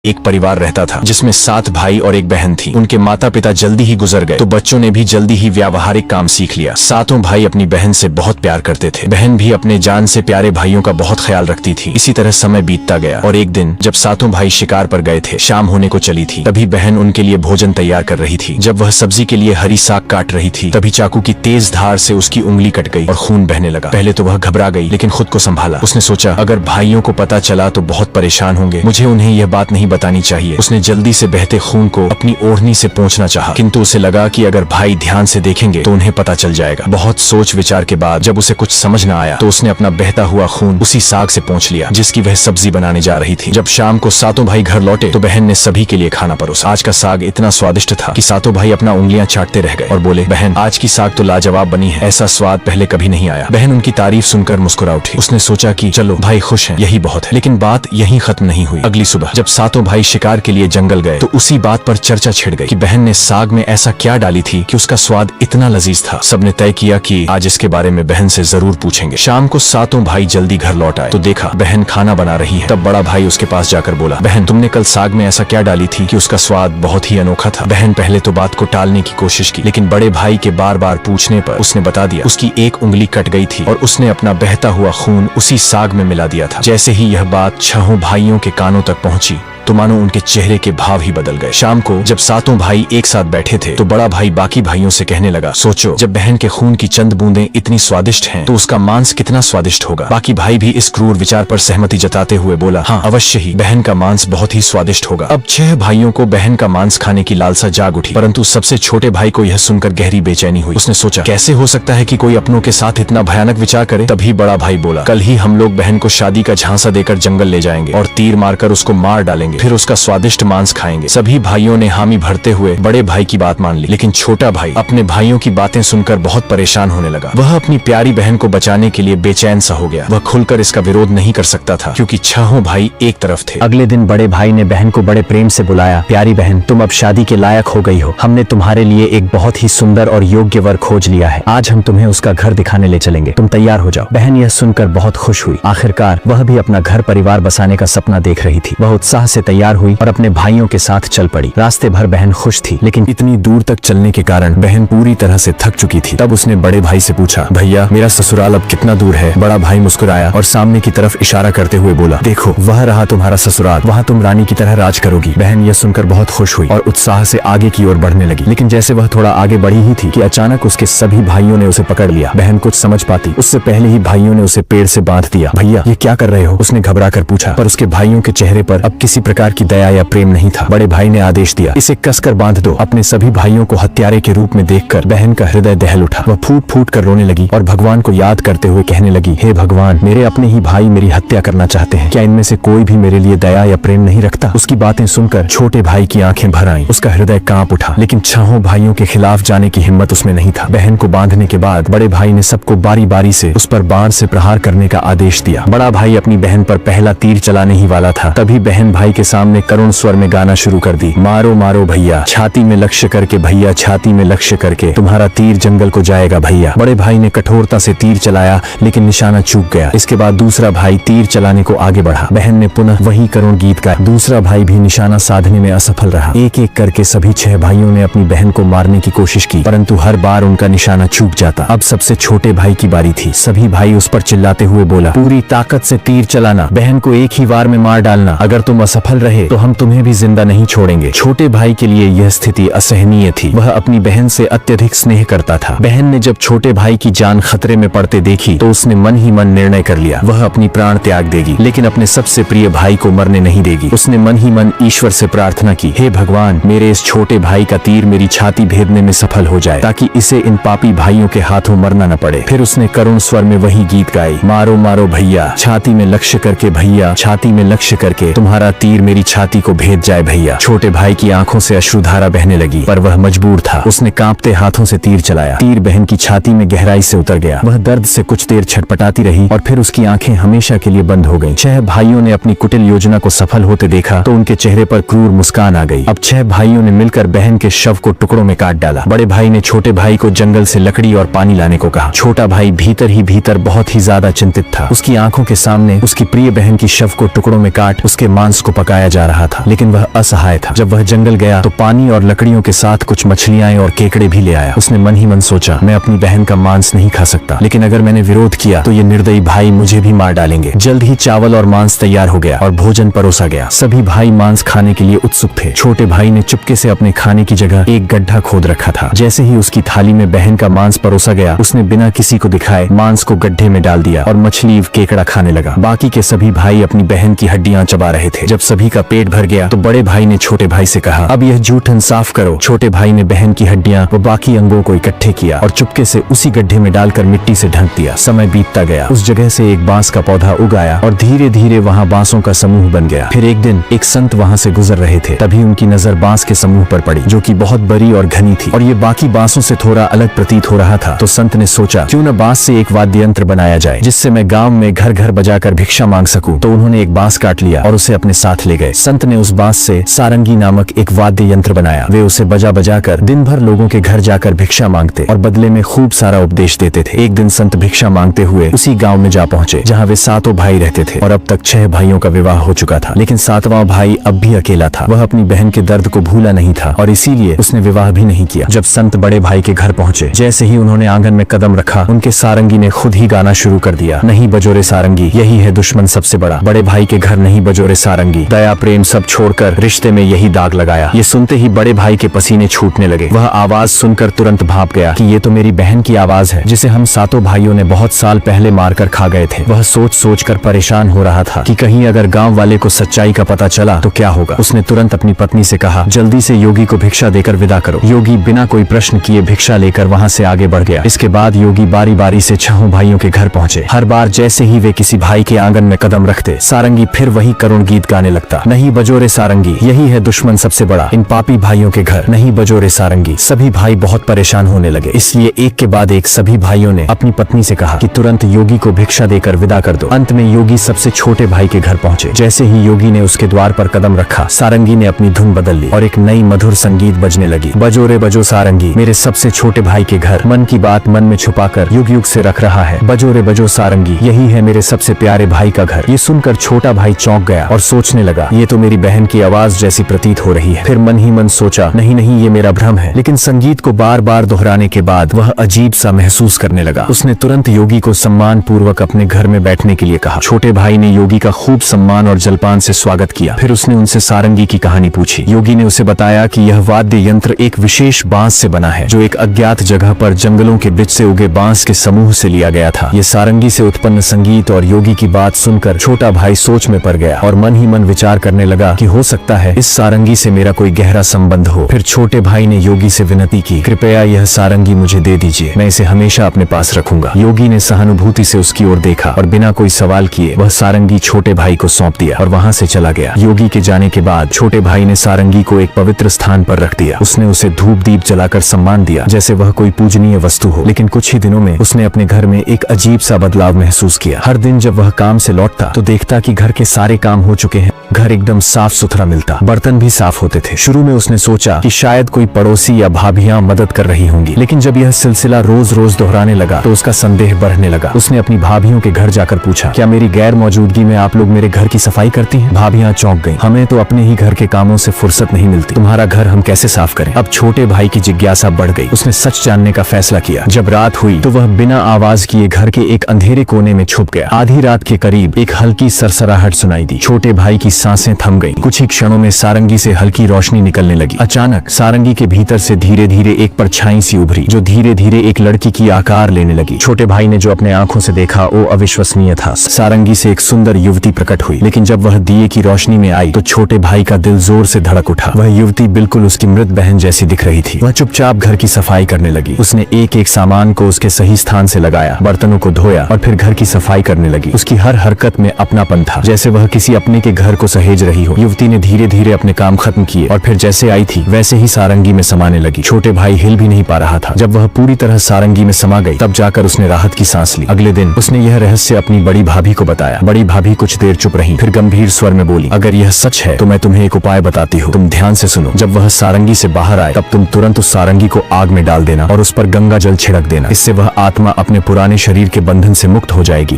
एक परिवार रहता था जिसमें 7 भाई और एक बहन थी। उनके माता पिता जल्दी ही गुजर गए तो बच्चों ने भी जल्दी ही व्यावहारिक काम सीख लिया। सातों भाई अपनी बहन से बहुत प्यार करते थे। बहन भी अपने जान से प्यारे भाइयों का बहुत ख्याल रखती थी। इसी तरह समय बीतता गया और एक दिन जब सातों भाई शिकार पर गए थे, शाम होने को चली थी, तभी बहन उनके लिए भोजन तैयार कर रही थी। जब वह सब्जी के लिए हरी साग काट रही थी, तभी चाकू की तेज धार से उसकी उंगली कट गई और खून बहने लगा। पहले तो वह घबरा गई, लेकिन खुद को संभाला। उसने सोचा, अगर भाइयों को पता चला तो बहुत परेशान होंगे, मुझे उन्हें यह बात नहीं बतानी चाहिए। उसने जल्दी से बहते खून को अपनी ओढ़नी से पोंछना चाहा, किंतु उसे लगा कि अगर भाई ध्यान से देखेंगे तो उन्हें पता चल जाएगा। बहुत सोच विचार के बाद जब उसे कुछ समझ न आया तो उसने अपना बहता हुआ खून उसी साग से पोंछ लिया जिसकी वह सब्जी बनाने जा रही थी। जब शाम को सातों भाई घर लौटे तो बहन ने सभी के लिए खाना परोसा। आज का साग इतना स्वादिष्ट था कि सातों भाई अपना उंगलियां चाटते रह गए और बोले, बहन आज की साग तो लाजवाब बनी है, ऐसा स्वाद पहले कभी नहीं आया। बहन उनकी तारीफ सुनकर मुस्कुरा उठी। उसने सोचा कि चलो भाई खुश हैं, यही बहुत है। लेकिन बात यहीं खत्म नहीं हुई। अगली सुबह जब सातों भाई शिकार के लिए जंगल गए तो उसी बात पर चर्चा छिड़ गई कि बहन ने साग में ऐसा क्या डाली थी कि उसका स्वाद इतना लजीज था। सबने तय किया कि आज इसके बारे में बहन से जरूर पूछेंगे। शाम को सातों भाई जल्दी घर लौट आए तो देखा बहन खाना बना रही है। तब बड़ा भाई उसके पास जाकर बोला, बहन तुमने कल साग में ऐसा क्या डाली थी कि उसका स्वाद बहुत ही अनोखा था। बहन पहले तो बात को टालने की कोशिश की, लेकिन बड़े भाई के बार बार पूछने पर उसने बता दिया, उसकी एक उंगली कट गई थी और उसने अपना बहता हुआ खून उसी साग में मिला दिया था। जैसे ही यह बात छहों भाइयों के कानों तक पहुंची तो मानो उनके चेहरे के भाव ही बदल गए। शाम को जब सातों भाई एक साथ बैठे थे तो बड़ा भाई बाकी भाइयों से कहने लगा, सोचो जब बहन के खून की चंद बूंदें इतनी स्वादिष्ट हैं तो उसका मांस कितना स्वादिष्ट होगा। बाकी भाई भी इस क्रूर विचार पर सहमति जताते हुए बोला, हाँ अवश्य ही, बहन का मांस बहुत ही स्वादिष्ट होगा। अब 6 भाइयों को बहन का मांस खाने की लालसा जाग उठी, परंतु सबसे छोटे भाई को यह सुनकर गहरी बेचैनी हुई। उसने सोचा, कैसे हो सकता है कि कोई अपनों के साथ इतना भयानक विचार करे। तभी बड़ा भाई बोला, कल ही हम लोग बहन को शादी का झांसा देकर जंगल ले जाएंगे और तीर मारकर उसको मार डालेंगे, फिर उसका स्वादिष्ट मांस खाएंगे। सभी भाइयों ने हामी भरते हुए बड़े भाई की बात मान ली, लेकिन छोटा भाई अपने भाइयों की बातें सुनकर बहुत परेशान होने लगा। वह अपनी प्यारी बहन को बचाने के लिए बेचैन सा हो गया। वह खुलकर इसका विरोध नहीं कर सकता था क्योंकि छहों भाई एक तरफ थे। अगले दिन बड़े भाई ने बहन को बड़े प्रेम से बुलाया, प्यारी बहन तुम अब शादी के लायक हो गई हो। हमने तुम्हारे लिए एक बहुत ही सुंदर और योग्य वर खोज लिया है। आज हम तुम्हें उसका घर दिखाने ले चलेंगे, तुम तैयार हो जाओ। बहन यह सुनकर बहुत खुश हुई। आखिरकार वह भी अपना घर परिवार बसाने का सपना देख रही थी। वह उत्साह से तैयार हुई और अपने भाइयों के साथ चल पड़ी। रास्ते भर बहन खुश थी, लेकिन इतनी दूर तक चलने के कारण बहन पूरी तरह से थक चुकी थी। तब उसने बड़े भाई से पूछा, भैया मेरा ससुराल अब कितना दूर है। बड़ा भाई मुस्कुराया और सामने की तरफ इशारा करते हुए बोला, देखो वह रहा तुम्हारा ससुराल, वहाँ तुम रानी की तरह राज करोगी। बहन यह सुनकर बहुत खुश हुई और उत्साह से आगे की ओर बढ़ने लगी। लेकिन जैसे वह थोड़ा आगे बढ़ी ही थी कि अचानक उसके सभी भाइयों ने उसे पकड़ लिया। बहन कुछ समझ पाती उससे पहले ही भाइयों ने उसे पेड़ से बांध दिया। भैया ये क्या कर रहे हो, उसने घबरा कर पूछा, पर उसके भाइयों के चेहरे पर अब किसी प्रकार की दया या प्रेम नहीं था। बड़े भाई ने आदेश दिया, इसे कसकर बांध दो। अपने सभी भाइयों को हत्यारे के रूप में देखकर बहन का हृदय दहल उठा। वह फूट फूट कर रोने लगी और भगवान को याद करते हुए कहने लगी, हे भगवान, मेरे अपने ही भाई मेरी हत्या करना चाहते हैं, क्या इनमें से कोई भी मेरे लिए दया या प्रेम नहीं रखता। उसकी बातें सुनकर छोटे भाई की आंखें भर आईं। उसका हृदय कांप उठा, लेकिन छहों भाइयों के खिलाफ जाने की हिम्मत उसमें नहीं था। बहन को बांधने के बाद बड़े भाई ने सबको बारी बारी से उस पर बाण से प्रहार करने का आदेश दिया। बड़ा भाई अपनी बहन पर पहला तीर चलाने ही वाला था, तभी बहन भाई के सामने करुण स्वर में गाना शुरू कर दी, मारो मारो भैया, छाती में लक्ष्य करके भैया, छाती में लक्ष्य करके, तुम्हारा तीर जंगल को जाएगा भैया। बड़े भाई ने कठोरता से तीर चलाया, लेकिन निशाना चूक गया। इसके बाद दूसरा भाई तीर चलाने को आगे बढ़ा। बहन ने पुनः वही करुण गीत गाया। दूसरा भाई भी निशाना साधने में असफल रहा। एक एक करके सभी 6 भाइयों ने अपनी बहन को मारने की कोशिश की, परंतु हर बार उनका निशाना चूक जाता। अब सबसे छोटे भाई की बारी थी। सभी भाई उस पर चिल्लाते हुए बोला, पूरी ताकत से तीर चलाना, बहन को एक ही वार में मार डालना। अगर तुम असफल रहे तो हम तुम्हें भी जिंदा नहीं छोड़ेंगे। छोटे भाई के लिए यह स्थिति असहनीय थी। वह अपनी बहन से अत्यधिक स्नेह करता था। बहन ने जब छोटे भाई की जान खतरे में पड़ते देखी तो उसने मन ही मन निर्णय कर लिया, वह अपनी प्राण त्याग देगी, लेकिन अपने सबसे प्रिय भाई को मरने नहीं देगी। उसने मन ही मन ईश्वर से प्रार्थना की, हे भगवान, मेरे इस छोटे भाई का तीर मेरी छाती भेदने में सफल हो जाए, ताकि इसे इन पापी भाइयों के हाथों मरना न पड़े। फिर उसने करुण स्वर में वही गीत गाई, मारो मारो भैया, छाती में लक्ष्य करके भैया, छाती में लक्ष्य करके, तुम्हारा तीर मेरी छाती को भेद जाए भैया। छोटे भाई की आंखों से अश्रुधारा बहने लगी, पर वह मजबूर था। उसने कांपते हाथों से तीर चलाया। तीर बहन की छाती में गहराई से उतर गया। वह दर्द से कुछ देर छटपटाती रही और फिर उसकी आंखें हमेशा के लिए बंद हो गईं। 6 भाइयों ने अपनी कुटिल योजना को सफल होते देखा तो उनके चेहरे पर क्रूर मुस्कान आ गई। अब 6 भाइयों ने मिलकर बहन के शव को टुकड़ों में काट डाला। बड़े भाई ने छोटे भाई को जंगल से लकड़ी और पानी लाने को कहा। छोटा भाई भीतर ही भीतर बहुत ही ज्यादा चिंतित था। उसकी आंखों के सामने उसकी प्रिय बहन की शव को टुकड़ों में काट उसके मांस को पका पकाया जा रहा था, लेकिन वह असहाय था। जब वह जंगल गया तो पानी और लकड़ियों के साथ कुछ मछलियां और केकड़े भी ले आया। उसने मन ही मन सोचा, मैं अपनी बहन का मांस नहीं खा सकता, लेकिन अगर मैंने विरोध किया तो ये निर्दयी भाई मुझे भी मार डालेंगे। जल्द ही चावल और मांस तैयार हो गया और भोजन परोसा गया। सभी भाई मांस खाने के लिए उत्सुक थे। छोटे भाई ने चुपके से अपने खाने की जगह एक गड्ढा खोद रखा था। जैसे ही उसकी थाली में बहन का मांस परोसा गया, उसने बिना किसी को दिखाए मांस को गड्ढे में डाल दिया और मछली केकड़ा खाने लगा। बाकी के सभी भाई अपनी बहन की हड्डियां चबा रहे थे। जब सभी का पेट भर गया तो बड़े भाई ने छोटे भाई से कहा, अब यह जूठन साफ करो। छोटे भाई ने बहन की हड्डियां व बाकी अंगों को इकट्ठे किया और चुपके से उसी गड्ढे में डालकर मिट्टी से ढक दिया। समय बीतता गया। उस जगह से एक बांस का पौधा उग आया और धीरे धीरे वहाँ बांसों का समूह बन गया। फिर एक दिन एक संत वहाँ से गुजर रहे थे, तभी उनकी नजर बांस के समूह पर पड़ी, जो कि बहुत बड़ी और घनी थी और ये बाकी बांसों से थोड़ा अलग प्रतीत हो रहा था। तो संत ने सोचा, क्यों न बांस से एक वाद्य यंत्र बनाया जाए, जिससे मैं गांव में घर घर बजाकर भिक्षा मांग सकूं। तो उन्होंने एक बांस काट लिया और उसे अपने साथ ले गए। संत ने उस बांस से सारंगी नामक एक वाद्य यंत्र बनाया। वे उसे बजा बजा कर दिन भर लोगों के घर जाकर भिक्षा मांगते और बदले में खूब सारा उपदेश देते थे। एक दिन संत भिक्षा मांगते हुए उसी गांव में जा पहुंचे जहां वे सातों भाई रहते थे और अब तक 6 भाइयों का विवाह हो चुका था, लेकिन 7वां भाई अब भी अकेला था। वह अपनी बहन के दर्द को भूला नहीं था और इसीलिए उसने विवाह भी नहीं किया। जब संत बड़े भाई के घर पहुंचे, जैसे ही उन्होंने आंगन में कदम रखा, उनके सारंगी ने खुद ही गाना शुरू कर दिया, नहीं बजोरे सारंगी, यही है दुश्मन सबसे बड़ा। बड़े भाई के घर नहीं बजोरे सारंगी, दया प्रेम सब छोड़कर रिश्ते में यही दाग लगाया। ये सुनते ही बड़े भाई के पसीने छूटने लगे। वह आवाज सुनकर तुरंत भाप गया कि ये तो मेरी बहन की आवाज है, जिसे हम सातों भाइयों ने बहुत साल पहले मारकर खा गए थे। वह सोच सोच कर परेशान हो रहा था कि कहीं अगर गांव वाले को सच्चाई का पता चला तो क्या होगा। उसने तुरंत अपनी पत्नी से कहा, जल्दी से योगी को भिक्षा देकर विदा करो। योगी बिना कोई प्रश्न किए भिक्षा लेकर वहां से आगे बढ़ गया। इसके बाद योगी बारी बारी से 6 भाइयों के घर पहुंचे। हर बार जैसे ही वे किसी भाई के आंगन में कदम रखते, सारंगी फिर वही करुण गीत गाने लगता, नहीं बजोरे सारंगी, यही है दुश्मन सबसे बड़ा, इन पापी भाइयों के घर नहीं बजोरे सारंगी। सभी भाई बहुत परेशान होने लगे, इसलिए एक के बाद एक सभी भाइयों ने अपनी पत्नी से कहा कि तुरंत योगी को भिक्षा देकर विदा कर दो। अंत में योगी सबसे छोटे भाई के घर पहुंचे। जैसे ही योगी ने उसके द्वार पर कदम रखा, सारंगी ने अपनी धुन बदल ली और एक नई मधुर संगीत बजने लगी, बजोरे बजो सारंगी, मेरे सबसे छोटे भाई के घर मन की बात मन में छुपाकर युग युग से रख रहा है, बजोरे बजो सारंगी, यही है मेरे सबसे प्यारे भाई का घर। ये सुनकर छोटा भाई चौंक गया और सोचने लगा, ये तो मेरी बहन की आवाज जैसी प्रतीत हो रही है। फिर मन ही मन सोचा, नहीं नहीं, ये मेरा भ्रम है। लेकिन संगीत को बार बार दोहराने के बाद वह अजीब सा महसूस करने लगा। उसने तुरंत योगी को सम्मान पूर्वक अपने घर में बैठने के लिए कहा। छोटे भाई ने योगी का खूब सम्मान और जलपान से स्वागत किया। फिर उसने उनसे सारंगी की कहानी पूछी। योगी ने उसे बताया कि यह वाद्य यंत्र एक विशेष बांस से बना है, जो एक अज्ञात जगह पर जंगलों के बीच से उगे बांस के समूह से लिया गया था। ये सारंगी से उत्पन्न संगीत और योगी की बात सुनकर छोटा भाई सोच में पड़ गया और मन ही मन विचार करने लगा कि हो सकता है इस सारंगी से मेरा कोई गहरा संबंध हो। फिर छोटे भाई ने योगी से विनती की, कृपया यह सारंगी मुझे दे दीजिए, मैं इसे हमेशा अपने पास रखूंगा। योगी ने सहानुभूति से उसकी ओर देखा और बिना कोई सवाल किए वह सारंगी छोटे भाई को सौंप दिया और वहां से चला गया। योगी के जाने के बाद छोटे भाई ने सारंगी को एक पवित्र स्थान पर रख दिया। उसने उसे धूप दीप जलाकर सम्मान दिया, जैसे वह कोई पूजनीय वस्तु हो। लेकिन कुछ ही दिनों में उसने अपने घर में एक अजीब सा बदलाव महसूस किया। हर दिन जब वह काम से लौटता तो देखता कि घर के सारे काम हो चुके हैं, घर एकदम साफ सुथरा मिलता, बर्तन भी साफ होते थे। शुरू में उसने सोचा कि शायद कोई पड़ोसी या भाभियां मदद कर रही होंगी, लेकिन जब यह सिलसिला रोज रोज दोहराने लगा तो उसका संदेह बढ़ने लगा। उसने अपनी भाभियों के घर जाकर पूछा, क्या मेरी गैर मौजूदगी में आप लोग मेरे घर की सफाई करती हैं? भाभियां चौंक गईं, हमें तो अपने ही घर के कामों से फुर्सत नहीं मिलती, तुम्हारा घर हम कैसे साफ करें? अब छोटे भाई की जिज्ञासा बढ़ गई। उसने सच जानने का फैसला किया। जब रात हुई तो वह बिना आवाज किए घर के एक अंधेरे कोने में छुप गया। आधी रात के करीब एक हल्की सरसराहट सुनाई दी। छोटे भाई की सांसें थम गईं। कुछ ही क्षणों में सारंगी से हल्की रोशनी निकलने लगी। अचानक सारंगी के भीतर से धीरे धीरे एक परछाई सी उभरी, जो धीरे धीरे एक लड़की की आकार लेने लगी। छोटे भाई ने जो अपने आंखों से देखा वो अविश्वसनीय था। सारंगी से एक सुंदर युवती प्रकट हुई, लेकिन जब वह दिए की रोशनी में आई तो छोटे भाई का दिल जोर से धड़क उठा। वह युवती बिल्कुल उसकी मृत बहन जैसी दिख रही थी। वह चुपचाप घर की सफाई करने लगी। उसने एक एक सामान को उसके सही स्थान से लगाया, बर्तनों को धोया और फिर घर की सफाई करने लगी। उसकी हर हरकत में अपनापन था, जैसे वह किसी अपने के घर को सहेज रही हो। युवती ने धीरे धीरे अपने काम खत्म किए और फिर जैसे आई थी वैसे ही सारंगी में समाने लगी। छोटे भाई हिल भी नहीं पा रहा था। जब वह पूरी तरह सारंगी में समा गई तब जाकर उसने राहत की सांस ली। अगले दिन उसने यह रहस्य अपनी बड़ी भाभी को बताया। बड़ी भाभी कुछ देर चुप रही, फिर गंभीर स्वर में बोली, अगर यह सच है तो मैं तुम्हें एक उपाय बताती हूँ, तुम ध्यान से सुनो। जब वह सारंगी से बाहर आए तब तुम तुरंत उस सारंगी को आग में डाल देना और उस पर गंगा जल छिड़क देना। इससे वह आत्मा अपने पुराने शरीर के बंधन से मुक्त हो जाएगी।